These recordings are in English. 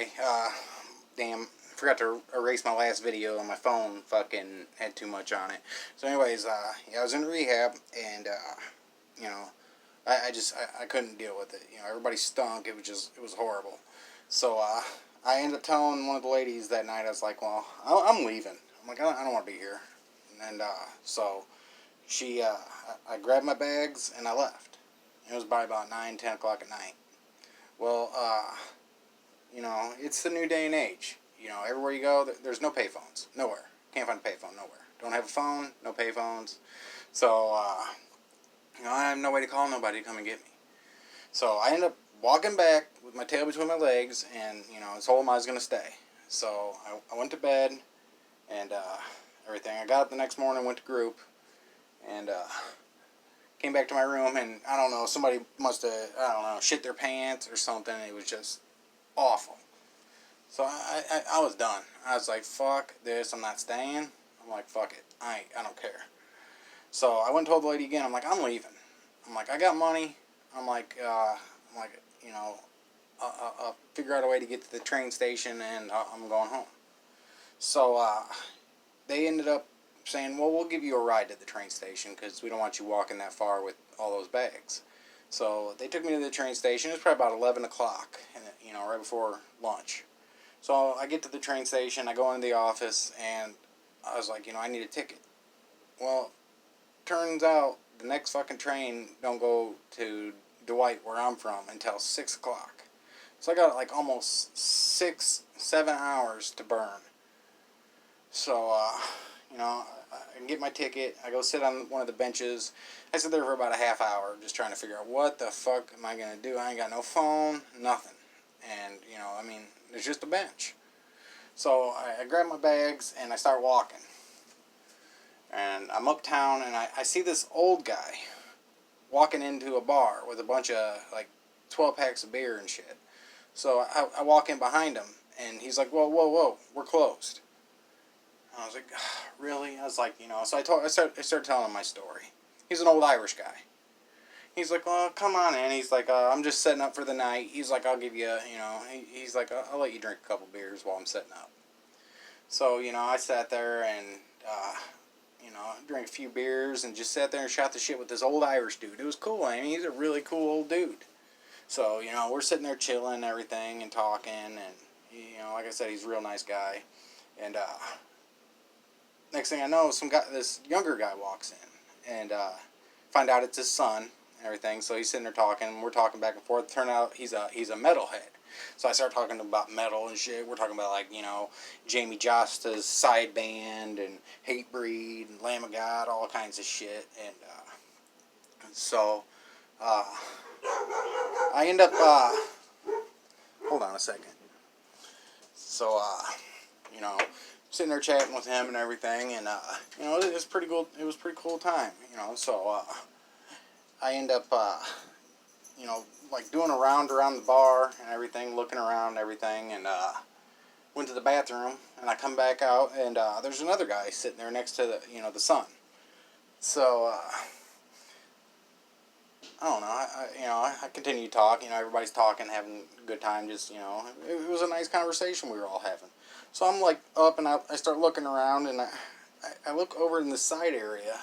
anyway, damn, forgot to erase my last video and my phone fucking had too much on it. So anyways, yeah, I was in rehab and, you know, I couldn't deal with it. You know, everybody stunk. It was horrible. So, I ended up telling one of the ladies that night, I was like, well, I'm leaving. I'm like, I don't want to be here. And, so I grabbed my bags and I left. It was by about 9, 10 o'clock at night. Well, you know, it's the new day and age. You know, everywhere you go, there's no payphones. Nowhere. Can't find a payphone nowhere. Don't have a phone, no payphones. So, you know, I have no way to call nobody to come and get me. So I ended up walking back with my tail between my legs, and, you know, I told him I was going to stay. So I went to bed, and everything. I got up the next morning, went to group, and came back to my room, and I don't know, somebody must have, I don't know, shit their pants or something. It was just awful. So I was done. I was like, fuck this, I'm not staying. I'm like, fuck it, I don't care. So I went and told the lady again, I'm like, I'm leaving. I'm like, I got money. I'm like, you know, I'll figure out a way to get to the train station, and I'm going home. So they ended up saying, well, we'll give you a ride to the train station because we don't want you walking that far with all those bags. So they took me to the train station. It was probably about 11 o'clock, you know, right before lunch. So I get to the train station, I go into the office, and I was like, you know, I need a ticket. Well, turns out the next fucking train don't go to Dwight, where I'm from, until 6 o'clock. So I got like almost 6-7 hours to burn. So, you know, I get my ticket, I go sit on one of the benches. I sit there for about a half hour just trying to figure out what the fuck am I going to do. I ain't got no phone, nothing. And, you know, I mean, there's just a bench. So I grab my bags and I start walking. And I'm uptown and I see this old guy walking into a bar with a bunch of, like, 12 packs of beer and shit. So I walk in behind him, and he's like, whoa, we're closed. And I was like, really? I was like, you know, so I started telling him my story. He's an old Irish guy. He's like, well, come on in. He's like, I'm just setting up for the night. He's like, I'll give you, you know, he's like, I'll let you drink a couple beers while I'm setting up. So, you know, I sat there and, you know, drank a few beers and just sat there and shot the shit with this old Irish dude. It was cool. I mean, he's a really cool old dude. So, you know, we're sitting there chilling and everything and talking, and, you know, like I said, he's a real nice guy. And next thing I know, this younger guy walks in, and find out it's his son and everything. So he's sitting there talking, and we're talking back and forth. Turn out he's a metalhead. So I start talking about metal and shit. We're talking about, like, you know, Jamie Josta's side band and Hatebreed and Lamb of God, all kinds of shit. And so I end up, hold on a second. So, you know, sitting there chatting with him and everything, and, you know, it was pretty cool. It was a pretty cool time, you know. So, I end up, you know, like doing a round around the bar and everything, looking around and everything, and, went to the bathroom, and I come back out, and, there's another guy sitting there next to the, you know, the son. So, I don't know, I continue to talk, you know, everybody's talking, having a good time, just, you know, it was a nice conversation we were all having. So I'm, like, up, and I start looking around, and I look over in the side area,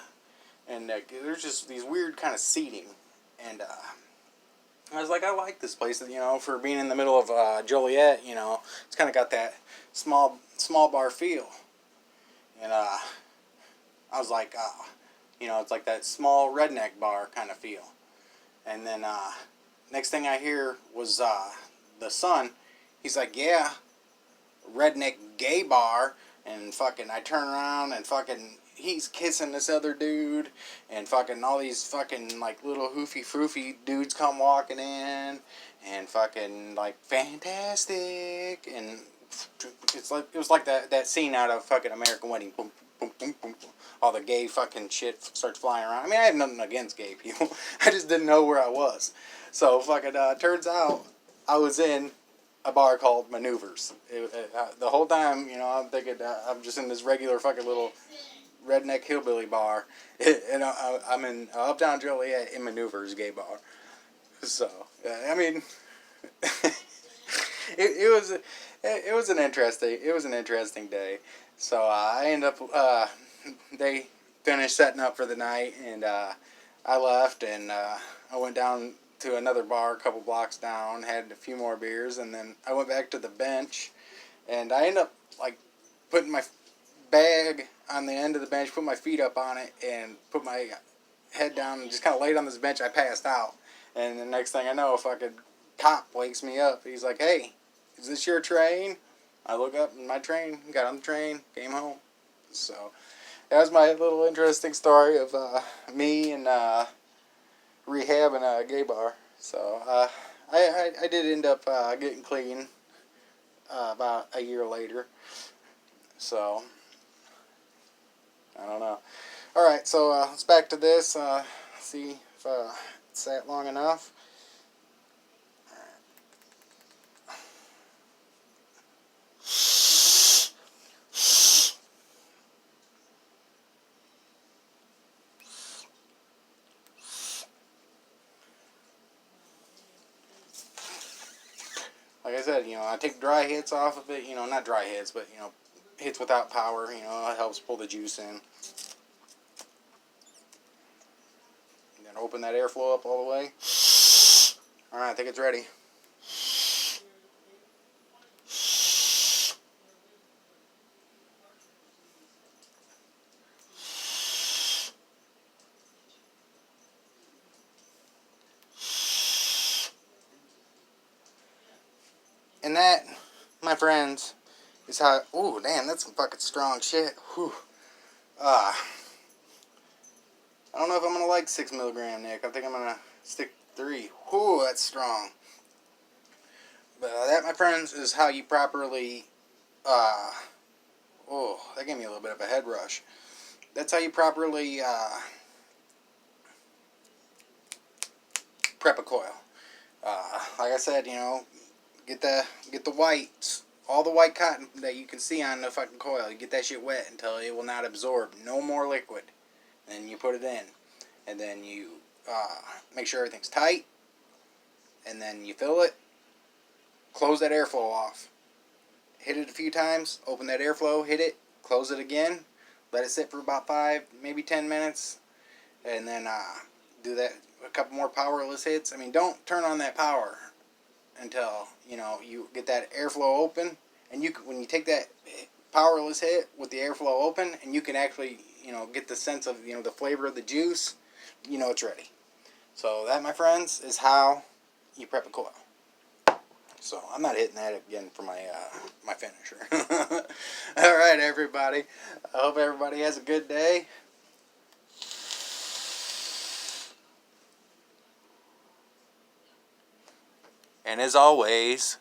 and there's just these weird kind of seating, and I was like, I like this place, you know, for being in the middle of Joliet, you know, it's kind of got that small bar feel, and I was like, you know, it's like that small redneck bar kind of feel. And then, next thing I hear was, the son, he's like, yeah, redneck gay bar, and fucking, I turn around, and fucking, he's kissing this other dude, and fucking all these fucking, like, little hoofy-froofy dudes come walking in, and fucking, like, fantastic, and it was like that scene out of fucking American Wedding, boom, boom, boom, boom, boom. All the gay fucking shit starts flying around. I mean, I have nothing against gay people. I just didn't know where I was. So, fucking, turns out I was in a bar called Maneuvers. The whole time, you know, I'm thinking I'm just in this regular fucking little redneck hillbilly bar. And I'm in Uptown Joliet in Maneuvers gay bar. So, I mean, it was an interesting day. So I ended up they finished setting up for the night, and I left, and I went down to another bar a couple blocks down, had a few more beers, and then I went back to the bench, and I ended up like putting my bag on the end of the bench, put my feet up on it, and put my head down and just kind of laid on this bench. I passed out, and the next thing I know, a fucking cop wakes me up. He's like, "Hey, is this your train?" I look up, and my train. Got on the train, came home. So that was my little interesting story of me and rehab in a gay bar. So I did end up getting clean about a year later. So I don't know. All right, so let's back to this. See if it sat long enough. Like I said, I take dry hits off of it. Not dry hits, but hits without power. It helps pull the juice in. And then open that airflow up all the way. All right, I think it's ready. And that, my friends, is how... Ooh, damn, that's some fucking strong shit. Whew. I don't know if I'm going to like 6 milligram, Nick. I think I'm going to stick 3. Whew, that's strong. But that, my friends, is how you properly... oh, that gave me a little bit of a head rush. That's how you properly prep a coil. Like I said, get the whites, all the white cotton that you can see on the fucking coil. You get that shit wet until it will not absorb no more liquid. Then you put it in, and then you make sure everything's tight, and then you fill it. Close that airflow off. Hit it a few times. Open that airflow. Hit it. Close it again. Let it sit for about 5, maybe 10 minutes, and then do that a couple more powerless hits. I mean, don't turn on that power until you get that airflow open, and when you take that powerless hit with the airflow open, and you can actually get the sense of the flavor of the juice, it's ready. So that, my friends, is how you prep a coil. So I'm not hitting that again for my my finisher. All right, everybody. I hope everybody has a good day. And as always,